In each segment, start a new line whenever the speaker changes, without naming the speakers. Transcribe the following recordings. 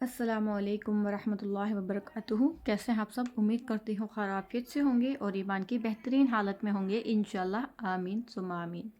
अस्सलामुअलैकुम वरहमतुल्लाहि वबरकातुहू। कैसे हैं आप सब? उम्मीद करती हूँ खैरियत से होंगे और ईमान की बेहतरीन हालत में होंगे इंशाल्लाह। आमीन सुम्मा आमीन।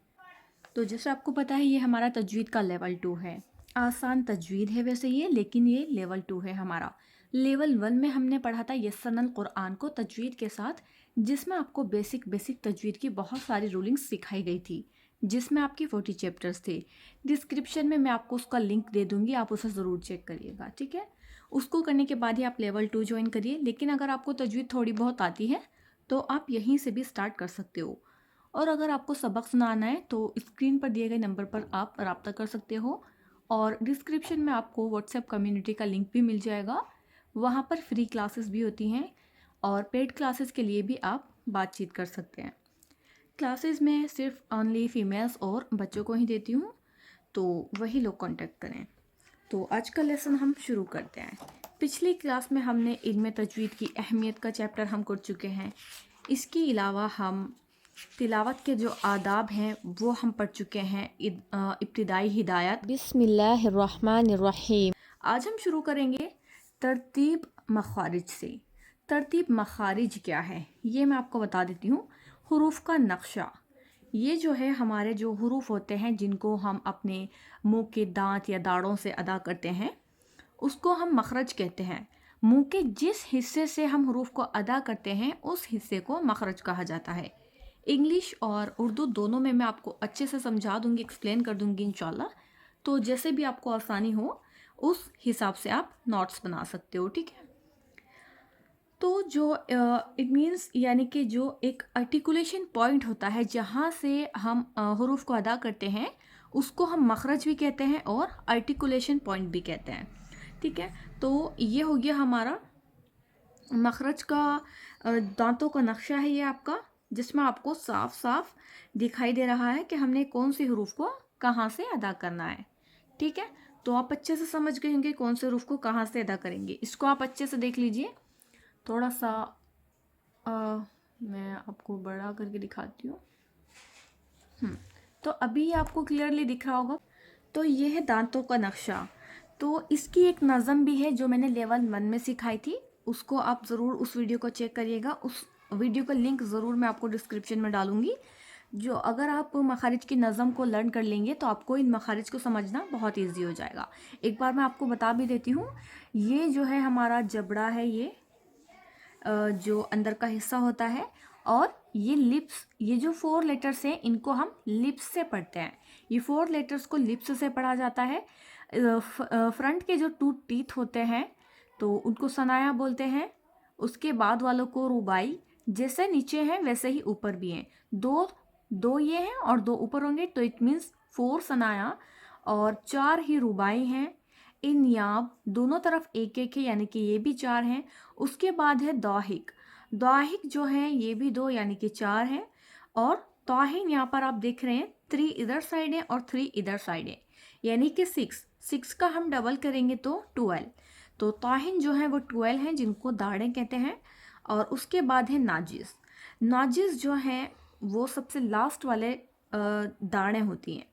तो जैसे आपको पता है ये हमारा तजवीद का लेवल 2 है। आसान तजवीद है वैसे ये, लेकिन ये लेवल 2 है हमारा। लेवल 1 में हमने पढ़ा था यस्सरनल कुरान को तजवीद के साथ, जिसमें आपको बेसिक बेसिक तजवीद की बहुत सारी रूलिंग्स सिखाई गई थी, जिसमें आपके 40 चैप्टर्स थे। डिस्क्रिप्शन में मैं आपको उसका लिंक दे दूंगी, आप उसे ज़रूर चेक करिएगा, ठीक है। उसको करने के बाद ही आप लेवल 2 ज्वाइन करिए। लेकिन अगर आपको तजवीद थोड़ी बहुत आती है तो आप यहीं से भी स्टार्ट कर सकते हो। और अगर आपको सबक सुनाना है तो स्क्रीन पर दिए गए नंबर पर आप रब्ता कर सकते हो, और डिस्क्रिप्शन में आपको व्हाट्सएप कम्युनिटी का लिंक भी मिल जाएगा। वहाँ पर फ्री क्लासेस भी होती हैं और पेड क्लासेस के लिए भी आप बातचीत कर सकते हैं। क्लासेस में सिर्फ ओनली फीमेल्स और बच्चों को ही देती हूँ, तो वही लोग कांटेक्ट करें। तो आज का लेसन हम शुरू करते हैं। पिछली क्लास में हमने इल्म तजवीद की अहमियत का चैप्टर हम कर चुके हैं। इसके अलावा हम तिलावत के जो आदाब हैं वो हम पढ़ चुके हैं। इब्तिदाई हिदायत बिस्मिल्लाहिर्रहमानिर्रहीम। आज हम शुरू करेंगे तरतीब मखारिज से। तरतीब मखारिज क्या है ये मैं आपको बता देती हूँ। हुरूफ का नक्शा, ये जो है हमारे जो हुरूफ होते हैं जिनको हम अपने मुंह के दांत या दाढ़ों से अदा करते हैं, उसको हम मखरज कहते हैं। मुंह के जिस हिस्से से हम हुरूफ को अदा करते हैं उस हिस्से को मखरज कहा जाता है। इंग्लिश और उर्दू दोनों में मैं आपको अच्छे से समझा दूंगी, एक्सप्लेन कर दूंगी इंशाल्लाह। तो जैसे भी आपको आसानी हो उस हिसाब से आप नोट्स बना सकते हो, ठीक है। तो जो इट मीन्स यानी कि जो एक आर्टिकुलेशन पॉइंट होता है जहाँ से हम हुरूफ को अदा करते हैं, उसको हम मखरज भी कहते हैं और आर्टिकुलेशन पॉइंट भी कहते हैं, ठीक है। तो ये हो गया हमारा मखरज का दांतों का नक्शा है ये आपका, जिसमें आपको साफ साफ दिखाई दे रहा है कि हमने कौन से हरूफ को कहाँ से अदा करना है, ठीक है। तो आप अच्छे से समझ गए होंगे कौन से हरूफ को कहाँ से अदा करेंगे। इसको आप अच्छे से देख लीजिए। थोड़ा सा अ, मैं आपको बड़ा करके दिखाती हूँ। तो अभी आपको क्लियरली दिख रहा होगा। तो ये है दांतों का नक्शा। तो इसकी एक नज़म भी है जो मैंने लेवल 1 में सिखाई थी, उसको आप ज़रूर उस वीडियो को चेक करिएगा। उस वीडियो का लिंक ज़रूर मैं आपको डिस्क्रिप्शन में डालूंगी। जो अगर आप मखारिज की नज़म को लर्न कर लेंगे तो आपको इन मखारिज को समझना बहुत ईजी हो जाएगा। एक बार मैं आपको बता भी देती हूँ। ये जो है हमारा जबड़ा है, ये जो अंदर का हिस्सा होता है, और ये लिप्स, ये जो 4 लेटर्स हैं इनको हम लिप्स से पढ़ते हैं। ये 4 लेटर्स को लिप्स से पढ़ा जाता है। फ्रंट के जो 2 टीथ होते हैं तो उनको सनाया बोलते हैं। उसके बाद वालों को रुबाई। जैसे नीचे हैं वैसे ही ऊपर भी हैं। दो दो ये हैं और 2 ऊपर होंगे, तो इट मीन्स 4 सनाया और 4 ही रुबाई हैं। इन याब दोनों तरफ एक एक है, यानी कि ये भी 4 हैं। उसके बाद है दाहिक। दाहिक जो है ये भी 2 यानी कि 4 हैं। और ताहिन यहाँ पर आप देख रहे हैं 3 इधर साइड है और 3 इधर साइड है, यानी कि 6 का हम डबल करेंगे तो 12। तो ताहिन जो है वो 12 हैं जिनको दाढ़ें कहते हैं। और उसके बाद है नाजिस। नाजिस जो है वो सबसे लास्ट वाले दाढ़ें होती हैं।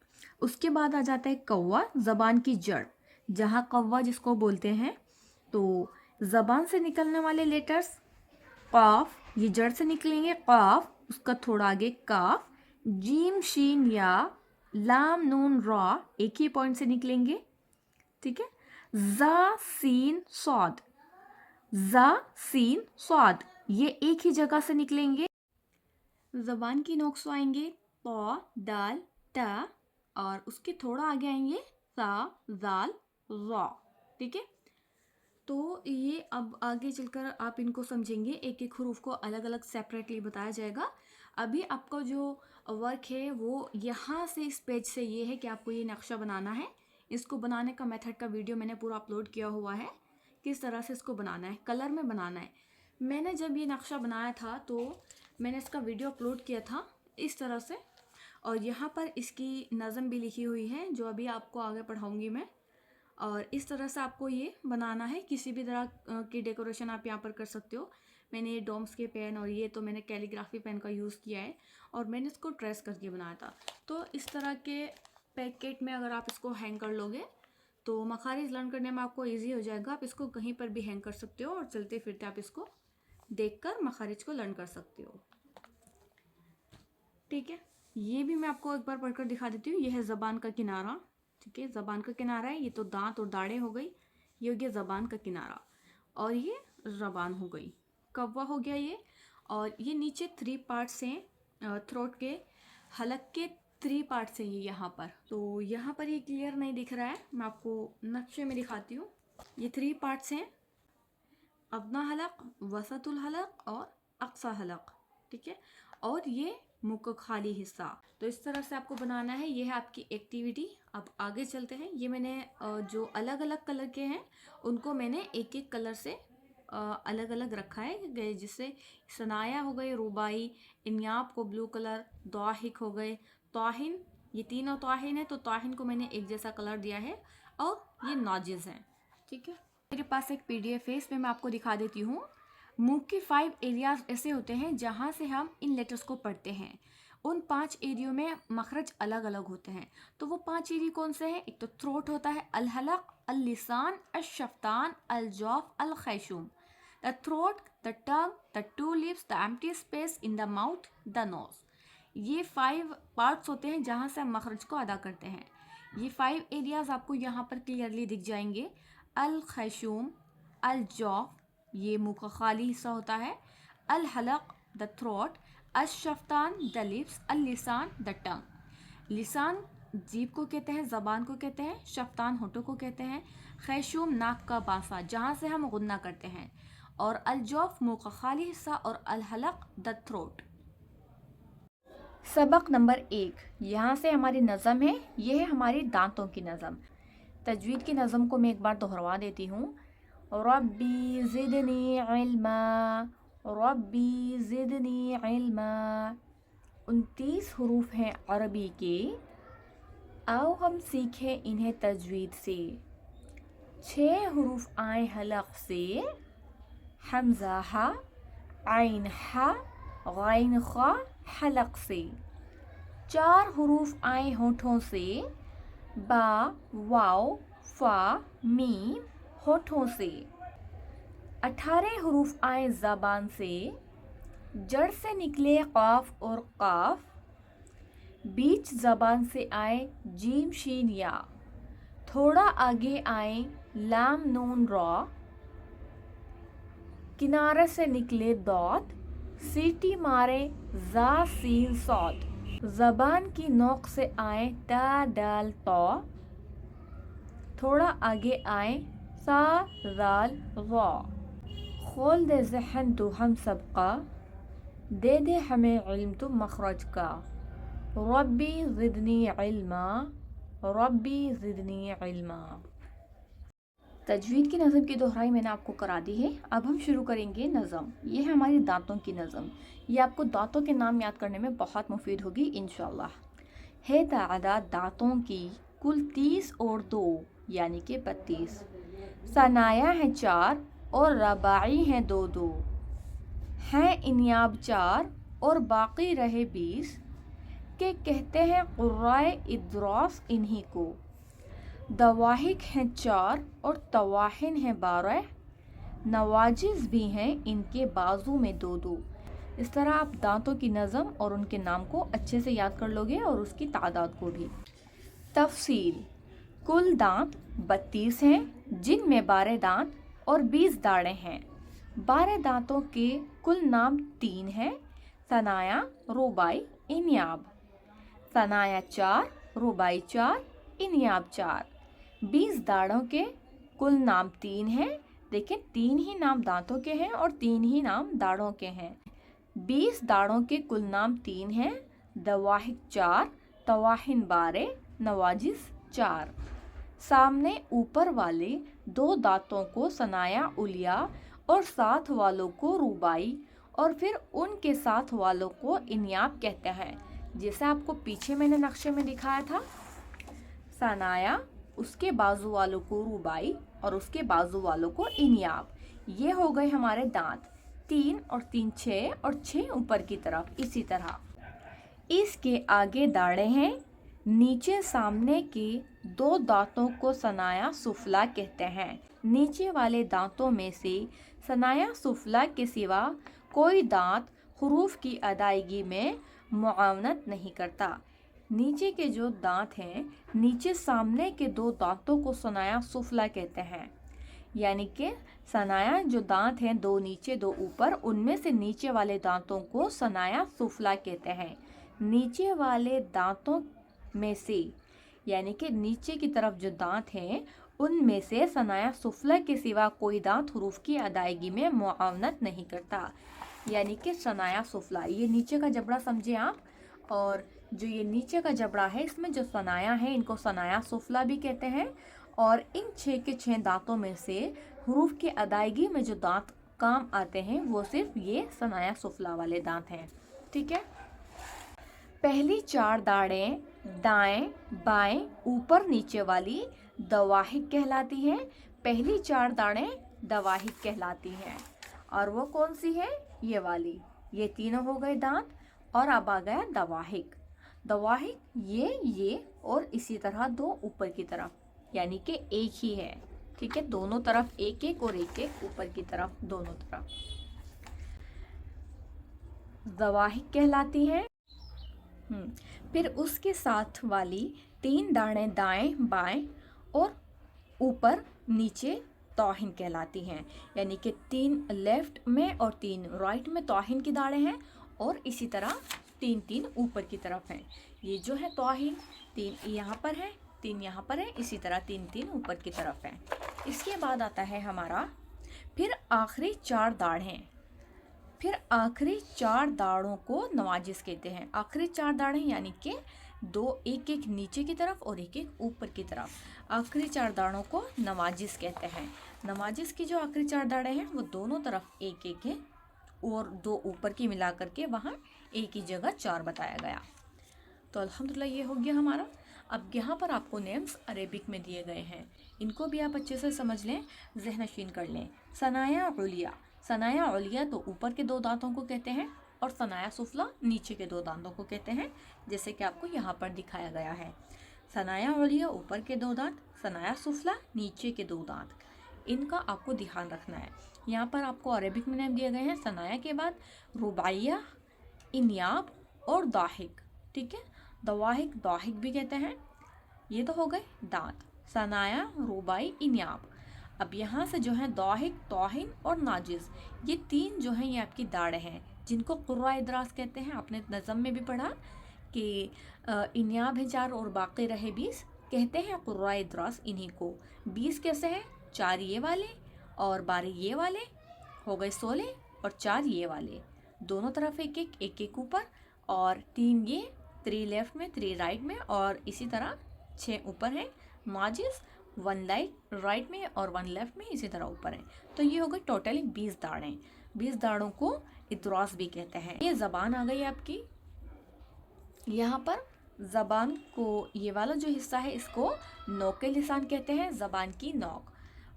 उसके बाद आ जाता है कौवा, ज़बान की जड़, जहाँ कौवा जिसको बोलते हैं। तो ज़बान से निकलने वाले लेटर्स काफ, ये जड़ से निकलेंगे काफ, उसका थोड़ा आगे काफ, जीम शीन या, लाम नून रा एक ही पॉइंट से निकलेंगे, ठीक है। जा सीन सौद, जा सीन सौद ये एक ही जगह से निकलेंगे। जबान की नोक्स आएंगे तो, दाल, ता, और उसके थोड़ा आगे आएंगे सा, जाल, रा, ठीक है। तो ये अब आगे चलकर आप इनको समझेंगे, एक एक हरूफ को अलग अलग सेपरेटली बताया जाएगा। अभी आपका जो वर्क है वो यहाँ से इस पेज से ये है कि आपको ये नक्शा बनाना है। इसको बनाने का मेथड का वीडियो मैंने पूरा अपलोड किया हुआ है, किस तरह से इसको बनाना है, कलर में बनाना है। मैंने जब ये नक्शा बनाया था तो मैंने इसका वीडियो अपलोड किया था इस तरह से, और यहाँ पर इसकी नज़म भी लिखी हुई है जो अभी आपको आगे पढ़ाऊँगी मैं। और इस तरह से आपको ये बनाना है। किसी भी तरह की डेकोरेशन आप यहाँ पर कर सकते हो। मैंने ये डॉम्स के पेन और ये तो मैंने कैलीग्राफी पेन का यूज़ किया है, और मैंने इसको ट्रेस करके बनाया था। तो इस तरह के पैकेट में अगर आप इसको हैंग कर लोगे तो मखारिज लर्न करने में आपको इजी हो जाएगा। आप इसको कहीं पर भी हैंग कर सकते हो और चलते फिरते आप इसको देखकर मखारिज को लर्न कर सकते हो। ठीक है, ये भी मैं आपको एक बार पढ़कर दिखा देती हूँ। ये है ज़बान का किनारा। ठीक है, ज़बान का किनारा है। ये तो दांत और दाढ़ें हो गई, ये हो गया ज़बान का किनारा, और ये ज़बान हो गई, कव्वा हो गया ये। और ये नीचे 3 पार्ट्स हैं, थ्रोट के हलक के 3 पार्ट्स हैं ये यहाँ पर। तो यहाँ पर ये क्लियर नहीं दिख रहा है, मैं आपको नक्शे में दिखाती हूँ। ये 3 पार्ट्स हैं, अदना हलक, वसतुल हलक और अक्सा हलक। ठीक है, और ये मुंह का खाली हिस्सा। तो इस तरह से आपको बनाना है। ये है आपकी एक्टिविटी। अब आगे चलते हैं। ये मैंने जो अलग अलग कलर के हैं उनको मैंने एक एक कलर से अलग अलग रखा है, जिससे सनाया हो गए रुबाई, इन्याब को ब्लू कलर, दाहिक हो गए, ताहिन, ये तीनों ताहिन है तो ताहिन को मैंने एक जैसा कलर दिया है, और ये नाजिज हैं। ठीक है, मेरे पास एक PDF है, इसमें मैं आपको दिखा देती हूँ। मुंह के 5 एरियाज ऐसे होते हैं जहाँ से हम इन लेटर्स को पढ़ते हैं। उन 5 एरियो में मखरज अलग अलग होते हैं। तो वो 5 एरिया कौन से हैं? एक तो थ्रोट होता है, अल हलक, अल लिसान, अल शफ्तान, अल जौफ, अल खैशूम। The throat, the tongue, the 2 lips, the empty space in the mouth, the nose. ये 5 पार्ट्स होते हैं जहाँ से हम मखरज को अदा करते हैं। ये 5 एरियाज आपको यहाँ पर क्लियरली दिख जाएंगे। अल खैशूम, अल जौफ, ये मुंह का खाली हिस्सा होता है, अल हलक, द थ्रोट, अल शफ्तान, द लिप्स, अल लिसान, द टंग। लिसान जीभ को कहते हैं, ज़बान को कहते हैं, शफ्तान होठों को कहते हैं, खैशूम नाक का बासा जहाँ से हम गुन्ना करते हैं, और अल जौफ मुंह का खाली हिस्सा, और अल हलक द थ्रोट। सबक नंबर 1, यहाँ से हमारी नज़म है। ये है हमारी दांतों की नज़म। तजवीद की नज़म को मैं एक बार दोहरवा देती हूँ। रब्बी ज़िदनी इल्मा, रब्बी ज़िदनी इल्मा। 29 हरूफ हैं अरबी के, आओ हम सीखें इन्हें तजवीद से। 6 हरूफ आए हलक से, हमज़ा हा, आइन हा, गैन खा, हलक से। 4 हरूफ आए होठों से, बा, वाव, फा, मीम, होठों से। 18 हरूफ आए ज़बान से, जड़ से निकले क़ाफ और क़ाफ, बीच ज़बान से आए जीम शीन या, थोड़ा आगे आए लाम नून रा, किनारे से निकले दौत, सीटी मारे जा सीन सौद, ज़बान की नोक से आए ता दाल तो, थोड़ा आगे आए सा दाल वा। खोल दे ज़हन तो हम सबका, दे दे हमें इल्म तो मखरज का। रब्बी ज़िदनी इल्मा, रब्बी ज़िदनी इल्मा। तजवीद की नज़म की दोहराई मैंने आपको करा दी है। अब हम शुरू करेंगे नज़म। ये है हमारी दांतों की नज़म। ये आपको दांतों के नाम याद करने में बहुत मुफीद होगी इंशाल्लाह। है तादाद दांतों की कुल 30 और 2 यानी कि 32। सनाया है 4 और रबाई हैं 2-2। हैं इन्याब 4 और बाकी रहे 20, के कहते हैं कुर्राए इद्रास इन्हीं को। दवाहिक हैं 4 और तवाहिन हैं 12, नवाजिज भी हैं इनके बाजू में 2-2। इस तरह आप दांतों की नज़म और उनके नाम को अच्छे से याद कर लोगे और उसकी तादाद को भी। तफसील, कुल दांत 32 हैं जिनमें 12 दांत और 20 दाढ़ें हैं। 12 दांतों के कुल नाम 3 हैं, सनाया, रुबाई, इन्याब। सनाया 4, रुबाई 4, इन्याब 4। 20 दाढ़ों के कुल नाम 3 हैं, लेकिन 3 ही नाम दांतों के हैं और 3 ही नाम दाढ़ों के हैं। 20 दाढ़ों के कुल नाम 3 हैं, दवाहिक 4, तवाहिन 12, नवाजिस 4। सामने ऊपर वाले 2 दांतों को सनाया उलिया और साथ वालों को रुबाई और फिर उनके साथ वालों को इन्याब कहते हैं। जैसे आपको पीछे मैंने नक्शे में दिखाया था, सनाया, उसके बाजू वालों को रुबाई और उसके बाजू वालों को इन्याब। ये हो गए हमारे दांत। 3 और 3 6 और 6 ऊपर की तरफ। इसी तरह इसके आगे दाढ़ें हैं, नीचे सामने के दो दांतों को सनाया सुफला कहते हैं। नीचे वाले दांतों में से सनाया सुफला के सिवा कोई दांत हुरूफ की अदायगी में मुआवनत नहीं करता। नीचे के जो दांत हैं, नीचे सामने के दो दांतों को सनाया सुफला कहते हैं। यानी कि सनाया जो दांत हैं, दो नीचे दो ऊपर, उनमें से नीचे वाले दांतों को सनाया सुफला कहते हैं। नीचे वाले दांतों में से यानी कि नीचे की तरफ जो दांत हैं, उनमें से सनाया सुफला के सिवा कोई दांत हुरूफ की अदायगी में मुआवनत नहीं करता। यानी कि सनाया सुफला, ये नीचे का जबड़ा समझे आप, और जो ये नीचे का जबड़ा है इसमें जो सनाया है इनको सनाया सुफला भी कहते हैं। और इन 6 के 6 दांतों में से हुरूफ की अदायगी में जो दांत काम आते हैं वो सिर्फ ये सनाया सुफला वाले दांत हैं। ठीक है। पहली 4 दाढ़ें दाएं बाएं ऊपर नीचे वाली दवाहिक कहलाती हैं। पहली 4 दाढ़ें दवाहिक कहलाती हैं। और वो कौन सी है? ये वाली। ये तीनों हो गए दांत, और अब आ गया दवाहिक। दवाहिक ये और इसी तरह दो ऊपर की तरफ, यानी कि एक ही है। ठीक है, दोनों तरफ एक एक और एक एक ऊपर की तरफ, दोनों तरफ दवाहिक कहलाती हैं। फिर उसके साथ वाली 3 दाढ़ें दाएं बाएं और ऊपर नीचे तौहिन कहलाती हैं। यानी कि 3 लेफ्ट में और 3 राइट में तौहिन की दाढ़ें हैं, और इसी तरह 3 ऊपर की तरफ हैं। ये जो है तौहिन, 3 यहाँ पर है, 3 यहाँ पर है, इसी तरह 3 ऊपर की तरफ हैं। इसके बाद आता है हमारा फिर आखिरी 4 दाढ़ें। फिर आखिरी 4 दाढ़ों को नवाजिस कहते हैं। आखिरी 4 दाढ़ें यानी कि 2 एक एक नीचे की तरफ और एक एक ऊपर की तरफ। आखिरी 4 दाढ़ों को नवाजिस कहते हैं। नवाजिस की जो आखिरी 4 दाढ़ें हैं वो दोनों तरफ एक एक है, और 2 ऊपर की मिला करके वहाँ एक ही जगह 4 बताया गया। तो अल्हम्दुलिल्लाह ये हो गया हमारा। अब यहाँ पर आपको नेम्स अरेबिक में दिए गए हैं, इनको भी आप अच्छे से समझ लें, ज़हनशीन कर लें। सनाया उलिया, सनाया उलिया तो ऊपर के 2 दांतों को कहते हैं, और सनाया सुफला नीचे के 2 दांतों को कहते हैं, जैसे कि आपको यहाँ पर दिखाया गया है। सनाया उलिया ऊपर के 2 दांत, सनाया सुफला नीचे के 2 दांत, इनका आपको ध्यान रखना है। यहाँ पर आपको अरेबिक में नेम दिए गए हैं। सनाया के बाद रुबाइया, इन्याब और दाहिक। ठीक है, दवाहिक दाहिक भी कहते हैं। ये तो हो गए दांत, सनाया रुबाई इन्याब। अब यहाँ से जो है दाहिक तौहिन और नाजिस, ये 3 जो हैं ये आपकी दाढ़ें हैं, जिनको कुर्रा इदरास कहते हैं। आपने नज़म में भी पढ़ा कि इन्याब है 4 और बाकी रहे 20, कहते हैं कुर्रा इदरास इन्हीं को। 20 कैसे हैं? 4 ये वाले और 12 ये वाले, हो गए 16, और 4 ये वाले, दोनों तरफ एक एक एक एक ऊपर, और 3 ये, 3 लेफ्ट में 3 राइट में, और इसी तरह 6 ऊपर है। नाजिस 1 राइट में और 1 लेफ्ट में, इसी तरह ऊपर है। तो ये हो गई टोटली 20 दाढ़ें। 20 दाढ़ों को इदरास भी कहते हैं। ये ज़बान आ गई आपकी। यहाँ पर ज़बान को, ये वाला जो हिस्सा है इसको नोके लिसान कहते हैं, ज़बान की नोक।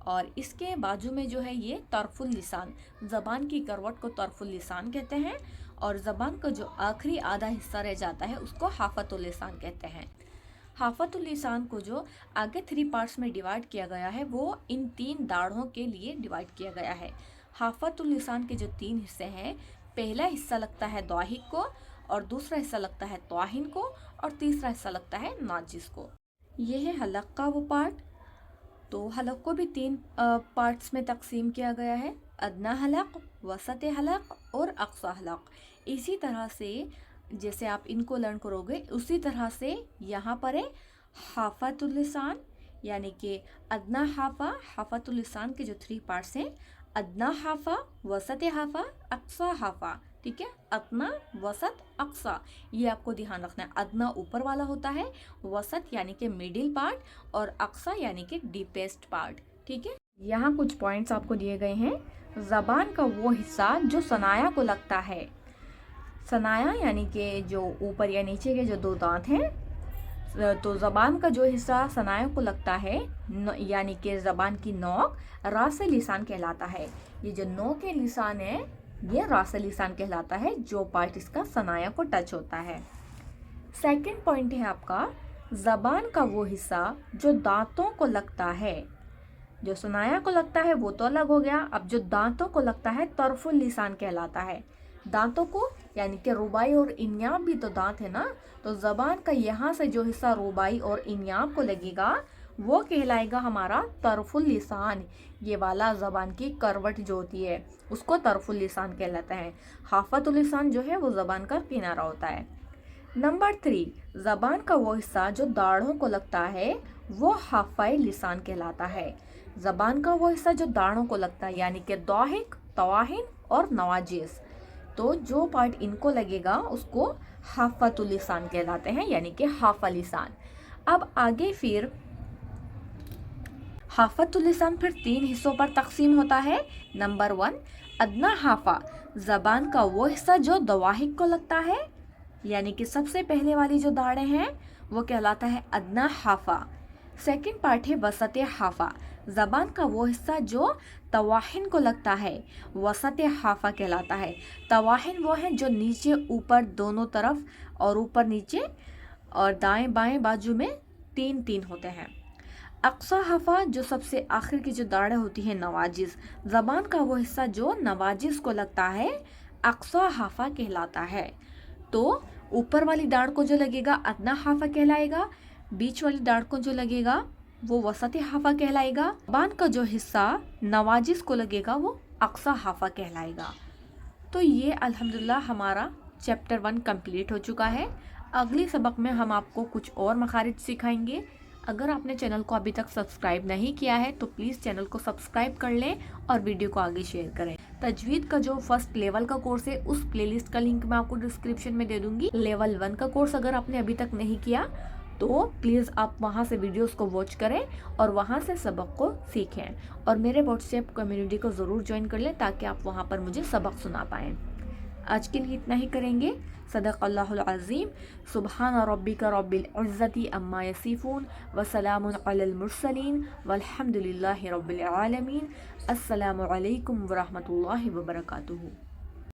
और इसके बाजू में जो है ये तरफुल लिसान, ज़बान की करवट को तरफुल लिसान कहते हैं। और ज़बान का जो आखिरी आधा हिस्सा रह जाता है उसको हाफतुल लिसान कहते हैं। हाफतुल लिसान को जो आगे 3 पार्ट्स में डिवाइड किया गया है वो इन 3 दाढ़ों के लिए डिवाइड किया गया है। हाफतुल लिसान के जो 3 हिस्से हैं, पहला हिस्सा लगता है दाहिक को, और दूसरा हिस्सा लगता है तौहिन को, और तीसरा हिस्सा लगता है नाजिस को। ये है हलक का वो पार्ट। तो हलक को भी 3 पार्ट्स में तकसीम किया गया है, अदना हलक, वसत हलक और अक्सा हलक। इसी तरह से जैसे आप इनको लर्न करोगे उसी तरह से यहाँ पर है हाफतुल लिसान, यानी कि अदना हाफा, हाफतुल लिसान के जो 3 पार्ट्स हैं, अदना हाफा, वसत हाफा, अक्सा हाफा। ठीक है, अदना वसत अक्सा, ये आपको ध्यान रखना है। अदना ऊपर वाला होता है, वसत यानी कि मिडिल पार्ट, और अक्सा यानी कि डीपेस्ट पार्ट। ठीक है, यहाँ कुछ पॉइंट्स आपको दिए गए हैं। ज़बान का वो हिस्सा जो सनाया को लगता है, सनाया यानी कि जो ऊपर या नीचे के जो 2 दांत हैं, तो ज़बान का जो हिस्सा सनाया को लगता है, यानी कि ज़बान की नोक, रास लिसान कहलाता है। ये जो नोक के लिसान है ये रास लिसान कहलाता है, जो पार्ट इसका सनाया को टच होता है। सेकंड पॉइंट है आपका ज़बान का वो हिस्सा जो दांतों को लगता है, जो सुनाया को लगता है वो तो अलग हो गया, अब जो दांतों को लगता है तरफुल लिसान कहलाता है। दांतों को यानी कि रुबाई और इन्याब भी तो दांत है ना, तो ज़बान का यहाँ से जो हिस्सा रुबाई और इन्याब को लगेगा वो कहलाएगा हमारा तरफुल लिसान। ये वाला ज़बान की करवट जो होती है उसको तरफुल लिसान कहलाता है। हाफतुल लिसान जो है वो ज़बान का किनारा होता है। नंबर 3, ज़बान का वो हिस्सा जो दाढ़ों को लगता है वो हाफाई लिसान कहलाता है। ज़बान का वो हिस्सा जो दाढ़ों को लगता है यानी कि दाहिक, तवाहिन और नवाजिस, तो जो पार्ट इनको लगेगा उसको हाफतुल लिसान कहलाते हैं यानी कि हाफा लिसान। अब आगे फिर हाफतुल लिसान फिर 3 हिस्सों पर तकसीम होता है। नंबर 1, अदना हाफा, ज़बान का वो हिस्सा जो दवाहिक को लगता है यानी कि सबसे पहले वाली जो दाढ़ें हैं वो कहलाता है अदना हाफा। सेकंड पार्ट है वसत हाफा, ज़बान का वो हिस्सा जो तवाहिन को लगता है वसत हाफा कहलाता है। तवाहिन वो है जो नीचे ऊपर दोनों तरफ और ऊपर नीचे और दाएं बाएं बाजू में 3-3 होते हैं। अक्सा हाफा जो सबसे आखिर की जो दाढ़ें होती है नवाजिस, ज़बान का वो हिस्सा जो नवाजिस को लगता है अक्सा हाफा कहलाता है। तो ऊपर वाली दाढ़ को जो लगेगा अदना हाफा कहलाएगा, बीच वाली दाढ़ को जो लगेगा वो वसत हाफा कहलाएगा, ज़बान का जो हिस्सा नवाजिस को लगेगा वो अक्सा हाफा कहलाएगा। तो ये अल्हम्दुलिल्लाह हमारा चैप्टर 1 कंप्लीट हो चुका है। अगले सबक में हम आपको कुछ और मखारिज सिखाएंगे। अगर आपने चैनल को अभी तक सब्सक्राइब नहीं किया है तो प्लीज़ चैनल को सब्सक्राइब कर लें और वीडियो को आगे शेयर करें। तजवीद का जो फर्स्ट लेवल का कोर्स है उस प्लेलिस्ट का लिंक मैं आपको डिस्क्रिप्शन में दे दूंगी। लेवल 1 का कोर्स अगर आपने अभी तक नहीं किया तो प्लीज़ आप वहां से वीडियोस को वॉच करें और वहां से सबक को सीखें और मेरे व्हाट्सएप कम्युनिटी को ज़रूर ज्वाइन कर लें ताकि आप वहां पर मुझे सबक सुना पाएँ। आज के लिए इतना ही करेंगे। सदक़ल्लाहुल अज़ीम। सुब्हान रब्बिका रब्बिल इज़्ज़ति अम्मा यसिफ़ून व सलामुन अलल मुरसलीन वल्हम्दुलिल्लाहि रब्बिल आलमीन। अस्सलामु अलैकुम व रहमतुल्लाहि व बरकातुहू।